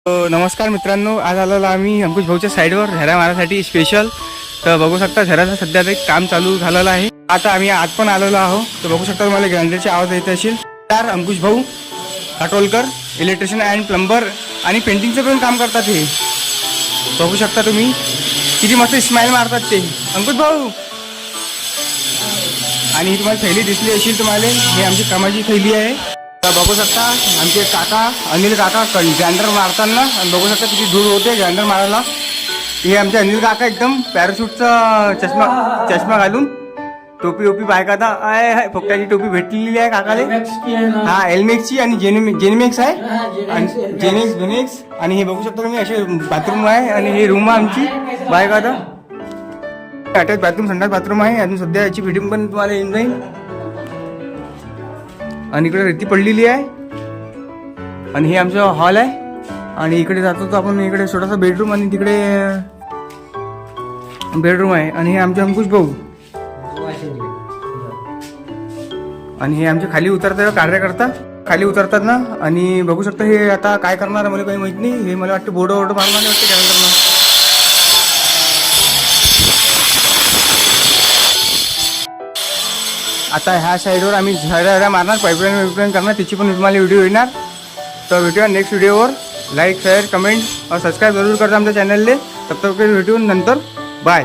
नमस्कार मित्रांनो, आज आलेलो आम्ही अंकुश भाऊच्या साईडवर झरा मारण्यासाठी स्पेशल. तर बघू शकता झराचं सध्या एक काम चालू झालेलं आहे. आता आम्ही आत पण आलेलो आहोत. तर बघू शकता तुम्हाला ग्राइंडरची आवाज येत असेल. तर अंकुश भाऊ काटोलकर इलेक्ट्रिशियन अँड प्लंबर आणि पेंटिंगचं पण काम करतात. हे बघू शकता तुम्ही किती मस्त स्माइल मारतात ते अंकुश भाऊ. आणि ही तुम्हाला थैली दिसली असेल तुम्हाला, ही आमची कामाची थैली आहे. तर बघू शकता आमचे काका अनिल काका ग्राइंडर मारताना, आणि बघू शकता किती धूळ होते ग्राइंडर मारायला. हे आमचे अनिल काका एकदम पॅराशूटचा चष्मा घालून, टोपी ओपी बायकाता आहे, फोक्याची टोपी भेटलेली आहे काकाले. हा एलमेक्सची आणि जेनिमेक्स आहे आणि जेनिक्स. आणि हे बघू शकता तुम्ही असे बाथरूम आहे. आणि हे रूम आहे आमची बायकाता, अटॅच बाथरूम, संडास बाथरूम आहे. अजून सध्या याची फिटिंग पण तुम्हाला येऊन जाईल. आणि इकडे रेती पडलेली आहे. आणि हे आमचं हॉल आहे. आणि इकडे जातो तर आपण इकडे छोटासा बेडरूम, आणि तिकडे बेडरूम आहे. आणि हे आमचे अंकुश भाऊ. आणि हे आमचे खाली उतरतात कार्यकर्ता, खाली उतरतात ना. आणि बघू शकता हे आता काय करणार मला काही माहित नाही. हे मला वाटतं बोर्ड मारणार वाटतं काय करणार. आता ह्या साईडवर आम्ही झरा मारणार, पाईपलाईन करणार, त्याची पण तुम्हाला व्हिडिओ येणार. तर भेटूया नेक्स्ट व्हिडिओवर. लाईक शेअर कमेंट और सबस्क्राईब जरूर करता आमच्या चॅनलले. तब तक व्हिडिओ नंतर बाय.